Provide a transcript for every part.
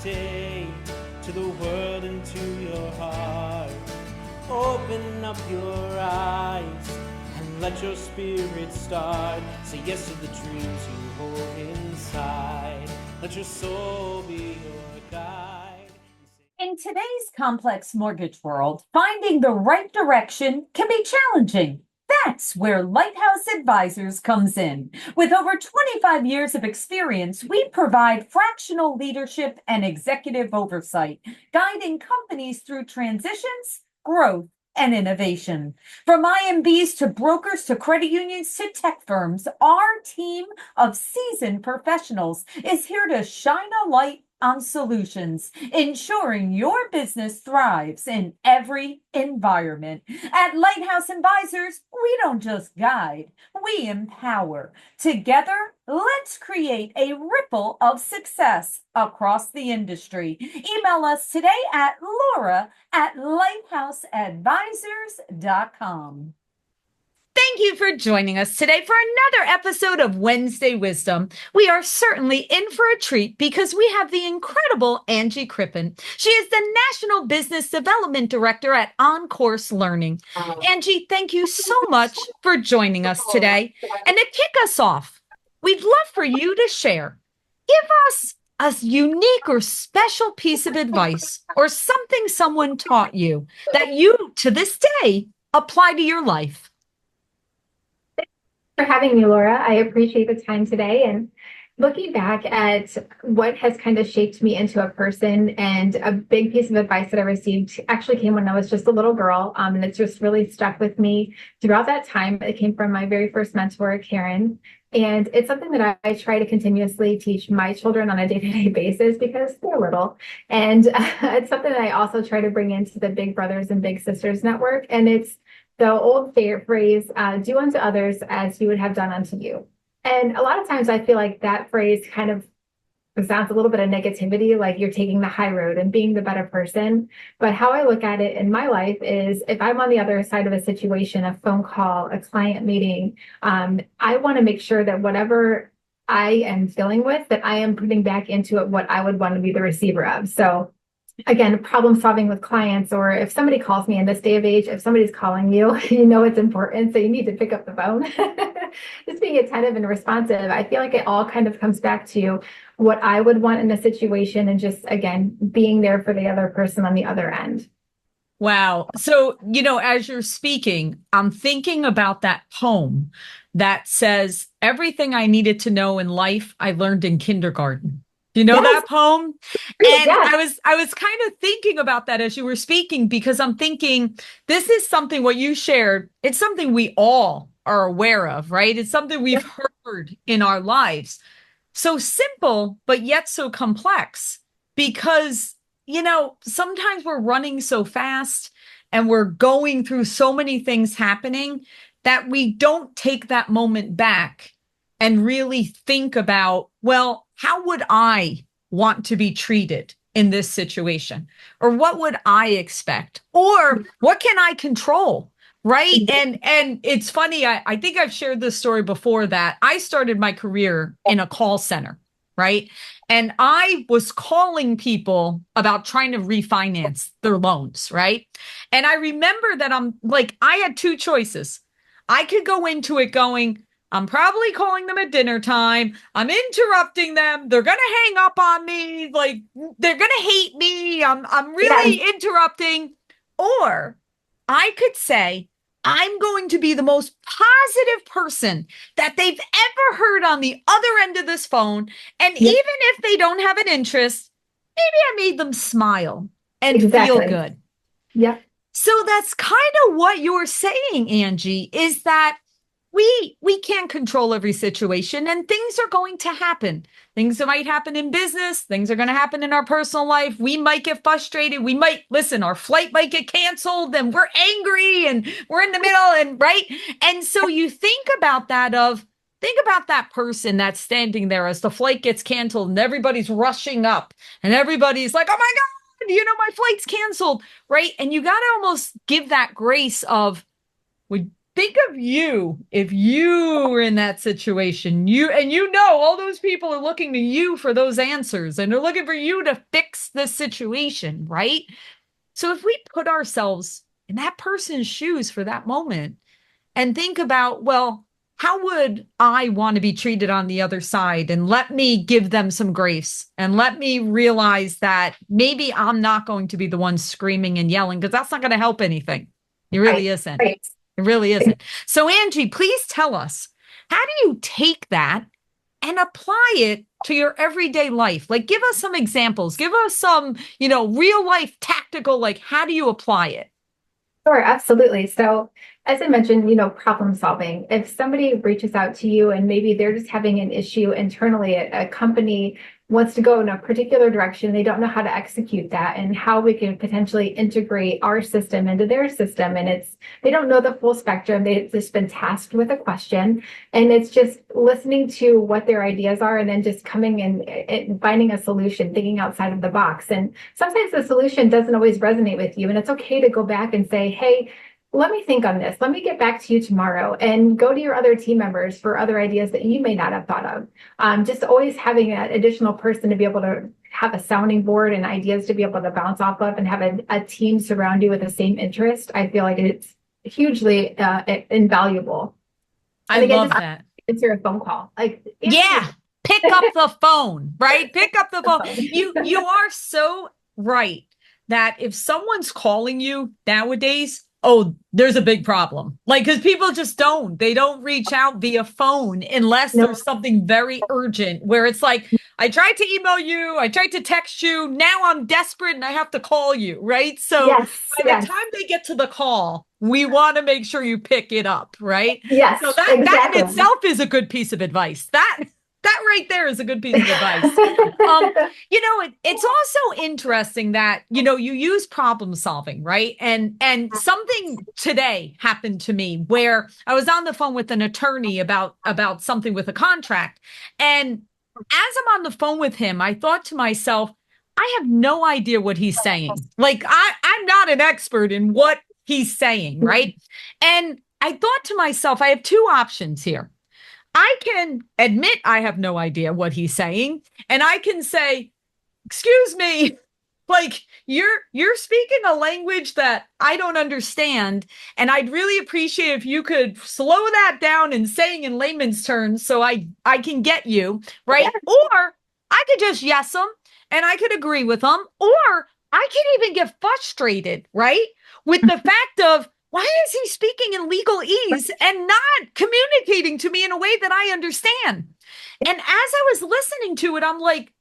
day to the world and to your heart. Open up your eyes and let your spirit start. Say yes to the dreams you hold inside. Let your soul be your guide. In today's complex mortgage world, finding the right direction can be challenging. That's where Lighthouse Advisors comes in. With over 25 years of experience, we provide fractional leadership and executive oversight, guiding companies through transitions, growth, and innovation. From IMBs to brokers to credit unions to tech firms, our team of seasoned professionals is here to shine a light on solutions, ensuring your business thrives in every environment. At Lighthouse Advisors, we don't just guide, we empower. Together, let's create a ripple of success across the industry. Email us today at laura@lighthouseadvisors.com. Thank you for joining us today for another episode of Wednesday Wisdom. We are certainly in for a treat because we have the incredible Angie Crippen. She is the National Business Development Director at OnCourse Learning. Angie, thank you so much for joining us today. And to kick us off, we'd love for you to share. Give us a unique or special piece of advice or something someone taught you that you, to this day, apply to your life. For having me, Laura. I appreciate the time today. And looking back at what has kind of shaped me into a person, and a big piece of advice that I received actually came when I was just a little girl. And it's just really stuck with me throughout that time. It came from my very first mentor, Karen. And it's something that I try to continuously teach my children on a day-to-day basis because they're little. And it's something that I also try to bring into the Big Brothers and Big Sisters network. And it's the old phrase, do unto others as you would have done unto you. And a lot of times I feel like that phrase kind of sounds a little bit of negativity, like you're taking the high road and being the better person. But how I look at it in my life is if I'm on the other side of a situation, a phone call, a client meeting, I want to make sure that whatever I am dealing with, that I am putting back into it what I would want to be the receiver of. So again, problem solving with clients, or if somebody calls me in this day of age, if somebody's calling you, you know it's important, so you need to pick up the phone. Just being attentive and responsive. I feel like it all kind of comes back to what I would want in a situation, and just, again, being there for the other person on the other end. Wow. So, as you're speaking, I'm thinking about that poem that says, everything I needed to know in life, I learned in kindergarten. You know Yes. that poem? And Yes. I was kind of thinking about that as you were speaking, because I'm thinking this is something, what you shared, it's something we all are aware of, right? It's something we've heard in our lives. So simple, but yet so complex, because, sometimes we're running so fast and we're going through so many things happening that we don't take that moment back and really think about, well, how would I want to be treated in this situation? Or what would I expect? Or what can I control? Right. And it's funny, I think I've shared this story before, that I started my career in a call center, right? And I was calling people about trying to refinance their loans, right? And I remember that I had two choices. I could go into it going, I'm probably calling them at dinner time. I'm interrupting them. They're going to hang up on me. Like, they're going to hate me. I'm really interrupting. Or I could say, I'm going to be the most positive person that they've ever heard on the other end of this phone. And even if they don't have an interest, maybe I made them smile and feel good. Yeah. So that's kind of what you're saying, Angie, is that we can't control every situation, and things are going to happen. Things that might happen in business, things are going to happen in our personal life. We might get frustrated. Our flight might get canceled, and we're angry and we're in the middle, and right. And so you think about that person that's standing there as the flight gets canceled and everybody's rushing up and everybody's like, oh my God, my flight's canceled. Right. And you got to almost give that grace of, think of you if you were in that situation. All those people are looking to you for those answers, and they're looking for you to fix the situation, right? So if we put ourselves in that person's shoes for that moment and think about, well, how would I want to be treated on the other side? And let me give them some grace and let me realize that maybe I'm not going to be the one screaming and yelling, because that's not going to help anything. It really isn't. Right. It really isn't. So Angie, please tell us, how do you take that and apply it to your everyday life? Like, give us some examples, give us some, real life tactical, like, how do you apply it? Sure, absolutely. So as I mentioned, problem solving. If somebody reaches out to you and maybe they're just having an issue internally, a company wants to go in a particular direction, they don't know how to execute that and how we can potentially integrate our system into their system. And they don't know the full spectrum. They've just been tasked with a question, and it's just listening to what their ideas are and then just coming and finding a solution, thinking outside of the box. And sometimes the solution doesn't always resonate with you, and it's okay to go back and say, hey, let me think on this. Let me get back to you tomorrow, and go to your other team members for other ideas that you may not have thought of. Just always having an additional person to be able to have a sounding board and ideas to be able to bounce off of, and have a team surround you with the same interest. I feel like it's hugely invaluable. I love that. Answer a phone call. Yeah. Pick up the phone, right? Pick up the phone. You are so right that if someone's calling you nowadays, oh, there's a big problem. Like, because people just they don't reach out via phone unless there's something very urgent, where it's like, I tried to email you, I tried to text you, now I'm desperate and I have to call you, right? So by the time they get to the call, we want to make sure you pick it up, right? Yes. So that in itself is a good piece of advice. That right there is a good piece of advice. It's also interesting that, you use problem solving, right? And something today happened to me where I was on the phone with an attorney about something with a contract. And as I'm on the phone with him, I thought to myself, I have no idea what he's saying. Like, I'm not an expert in what he's saying, right? And I thought to myself, I have two options here. I can admit I have no idea what he's saying, and I can say, excuse me, like, you're speaking a language that I don't understand, and I'd really appreciate if you could slow that down and saying in layman's terms so I can get you, right? Yes. Or I could just yes him and I could agree with him, or I can even get frustrated, right? With the fact of, why is he speaking in legalese and not communicating to me in a way that I understand? And as I was listening to it, I'm like,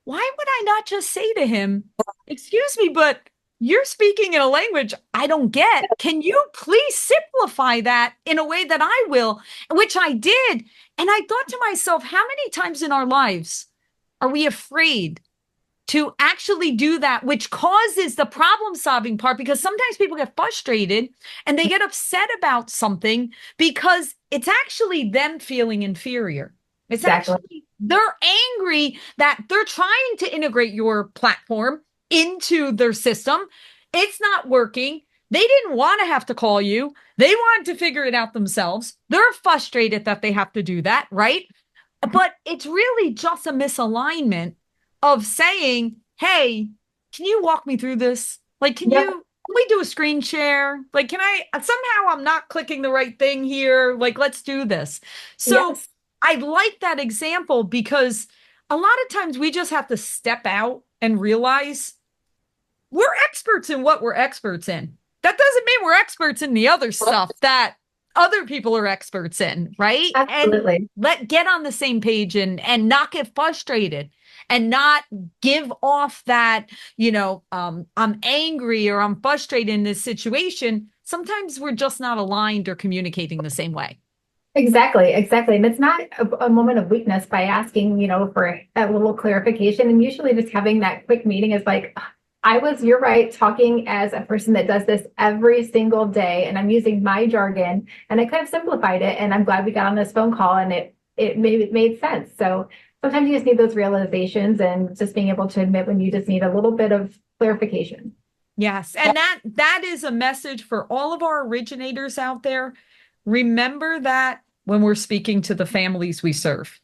why would I not just say to him, excuse me, but you're speaking in a language I don't get. Can you please simplify that in a way that I will? Which I did. And I thought to myself, how many times in our lives are we afraid to actually do that, which causes the problem solving part? Because sometimes people get frustrated and they get upset about something because it's actually them feeling inferior. It's actually, they're angry that they're trying to integrate your platform into their system. It's not working. They didn't want to have to call you. They wanted to figure it out themselves. They're frustrated that they have to do that, right? But it's really just a misalignment of saying, hey, can you walk me through this? Like, can we do a screen share? Like, somehow I'm not clicking the right thing here. Like, let's do this. So I like that example, because a lot of times we just have to step out and realize we're experts in what we're experts in. That doesn't mean we're experts in the other stuff that other people are experts in, right? Absolutely. And get on the same page and not get frustrated and not give off that, I'm angry or I'm frustrated in this situation. Sometimes we're just not aligned or communicating the same way. Exactly. And it's not a moment of weakness by asking, for a little clarification. And usually just having that quick meeting is like, you're right, talking as a person that does this every single day, and I'm using my jargon, and I kind of simplified it, and I'm glad we got on this phone call and it made sense. So sometimes you just need those realizations and just being able to admit when you just need a little bit of clarification. Yes. And that is a message for all of our originators out there. Remember that when we're speaking to the families we serve.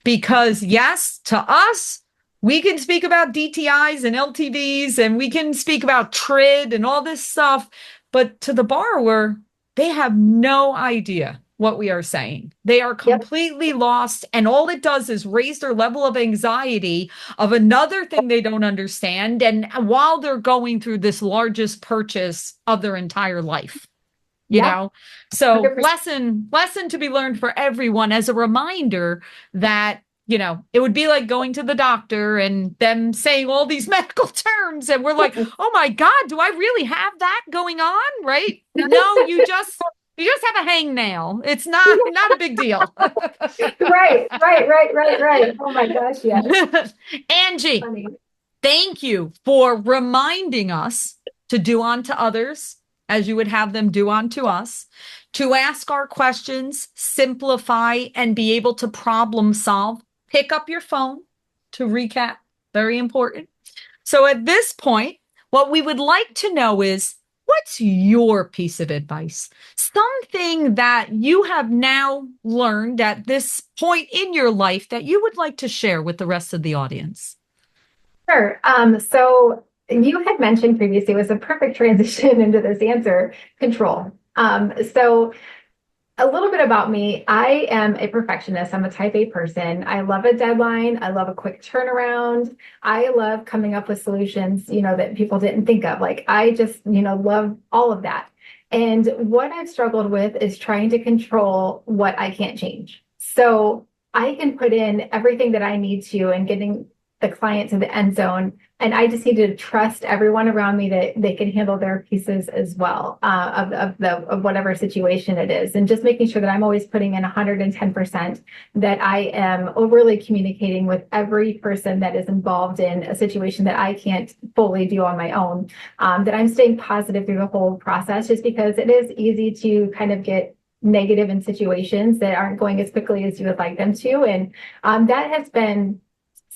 Because yes, to us, we can speak about DTIs and LTVs and we can speak about TRID and all this stuff, but to the borrower, they have no idea what we are saying. They are completely lost, and all it does is raise their level of anxiety of another thing they don't understand, and while they're going through this largest purchase of their entire life. You know, so 100%. lesson to be learned for everyone as a reminder that, you know, it would be like going to the doctor and them saying all these medical terms. And we're like, oh my God, do I really have that going on? Right? No, you just have a hangnail. It's not a big deal. Right. Oh my gosh, yes. Angie, Funny. thank you for reminding us to do unto others as you would have them do unto us, to ask our questions, simplify, and be able to problem solve. Pick up your phone to recap. Very important. So at this point, what we would like to know is, what's your piece of advice? Something that you have now learned at this point in your life that you would like to share with the rest of the audience? Sure. So you had mentioned previously, it was a perfect transition into this answer, control. So a little bit about me. I am a perfectionist. I'm a type A person. I love a deadline. I love a quick turnaround. I love coming up with solutions, that people didn't think of. Like, I just, love all of that. And what I've struggled with is trying to control what I can't change. So I can put in everything that I need to and getting the client to the end zone. And I just need to trust everyone around me that they can handle their pieces as well, of whatever situation it is. And just making sure that I'm always putting in 110%, that I am overly communicating with every person that is involved in a situation that I can't fully do on my own, that I'm staying positive through the whole process, just because it is easy to kind of get negative in situations that aren't going as quickly as you would like them to. And that has been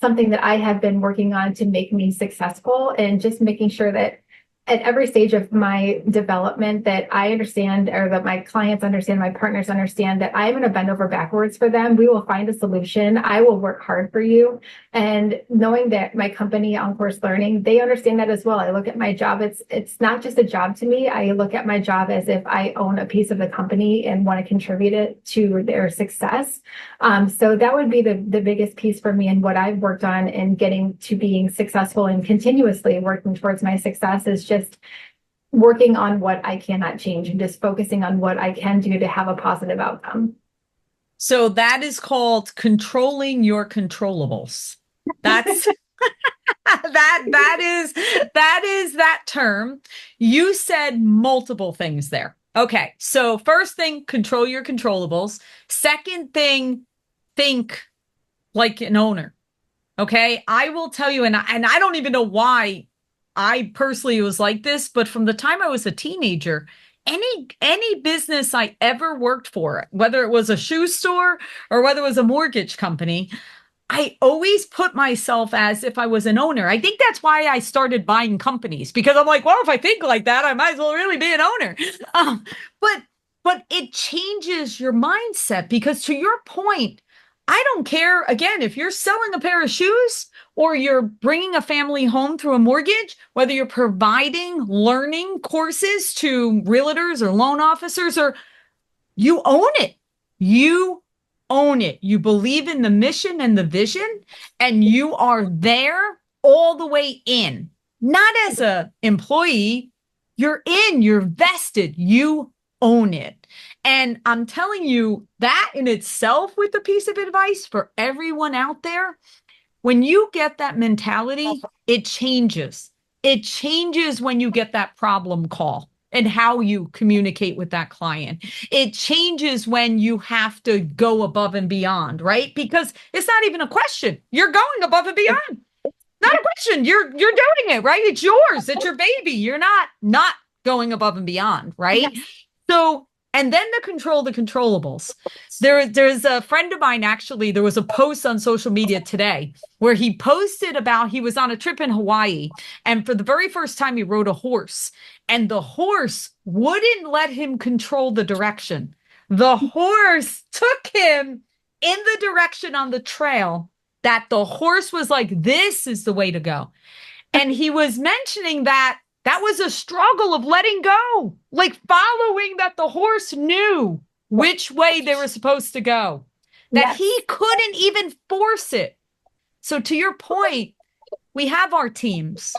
something that I have been working on to make me successful, and just making sure that at every stage of my development that I understand, or that my clients understand, my partners understand, that I'm going to bend over backwards for them. We will find a solution. I will work hard for you. And knowing that my company, OnCourse Learning, they understand that as well. I look at my job, it's not just a job to me. I look at my job as if I own a piece of the company and want to contribute it to their success. So that would be the biggest piece for me, and what I've worked on in getting to being successful and continuously working towards my success is just working on what I cannot change and just focusing on what I can do to have a positive outcome. So that is called controlling your controllables. That's that is that term. You said multiple things there. Okay. So first thing, control your controllables. Second thing, think like an owner. Okay. I will tell you, and I don't even know why I personally was like this, but from the time I was a teenager, any business I ever worked for, whether it was a shoe store or whether it was a mortgage company, I always put myself as if I was an owner. I think that's why I started buying companies, because I'm like, well, if I think like that, I might as well really be an owner. But it changes your mindset, because to your point, I don't care, again, if you're selling a pair of shoes or you're bringing a family home through a mortgage, whether you're providing learning courses to realtors or loan officers, or you own it. You own it. You believe in the mission and the vision, and you are there all the way in. Not as an employee, you're in, you're vested, you own it. And I'm telling you, that in itself, with a piece of advice for everyone out there, when you get that mentality, it changes. It changes when you get that problem call and how you communicate with that client. It changes when you have to go above and beyond, right? Because it's not even a question. You're going above and beyond. Not a question. You're doing it, right? It's yours. It's your baby. You're not going above and beyond, right? Yes. So and then to control the controllables. There's a friend of mine, actually, there was a post on social media today where he posted about he was on a trip in Hawaii. And for the very first time, he rode a horse, and the horse wouldn't let him control the direction. The horse took him in the direction on the trail that the horse was like, this is the way to go. And he was mentioning that that was a struggle of letting go, like following that the horse knew which way they were supposed to go, that Yes. he couldn't even force it. So to your point, we have our teams,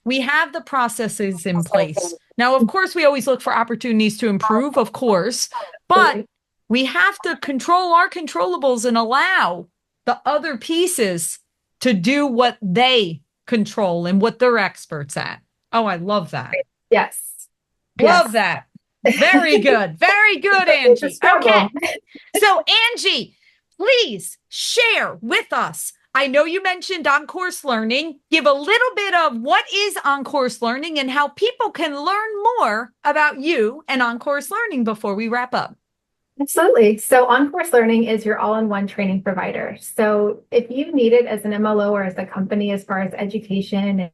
we have the processes in place. Now, of course, we always look for opportunities to improve, of course, but we have to control our controllables and allow the other pieces to do what they control and what they're experts at. Oh, I love that. Yes. Love that. Very good. Very good, It's a Angie. struggle. Okay. So, Angie, please share with us. I know you mentioned OnCourse Learning. Give a little bit of what is OnCourse Learning and how people can learn more about you and OnCourse Learning before we wrap up. Absolutely. So OnCourse Learning is your all-in-one training provider. So if you need it as an MLO or as a company, as far as education and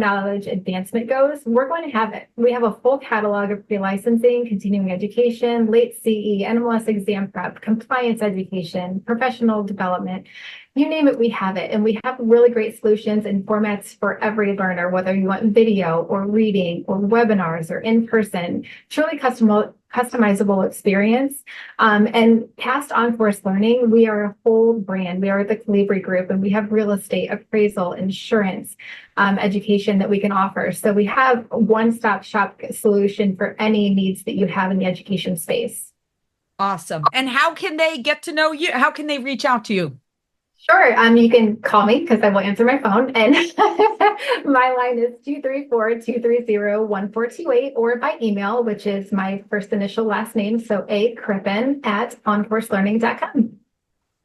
knowledge advancement goes, we're going to have it. We have a full catalog of pre-licensing, continuing education, late CE, NMLS exam prep, compliance education, professional development. You name it, we have it. And we have really great solutions and formats for every learner, whether you want video or reading or webinars or in-person, truly customizable experience. And past OnCourse Learning, we are a whole brand. We are the Calibri Group, and we have real estate, appraisal, insurance, education that we can offer. So we have a one-stop shop solution for any needs that you have in the education space. Awesome. And how can they get to know you? How can they reach out to you? Sure. You can call me because I will answer my phone. And my line is 234-230-1428, or by email, which is my first initial last name. So acrippen@oncourselearning.com.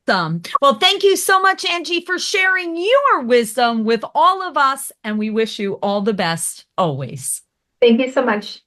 Awesome. Well, thank you so much, Angie, for sharing your wisdom with all of us. And we wish you all the best always. Thank you so much.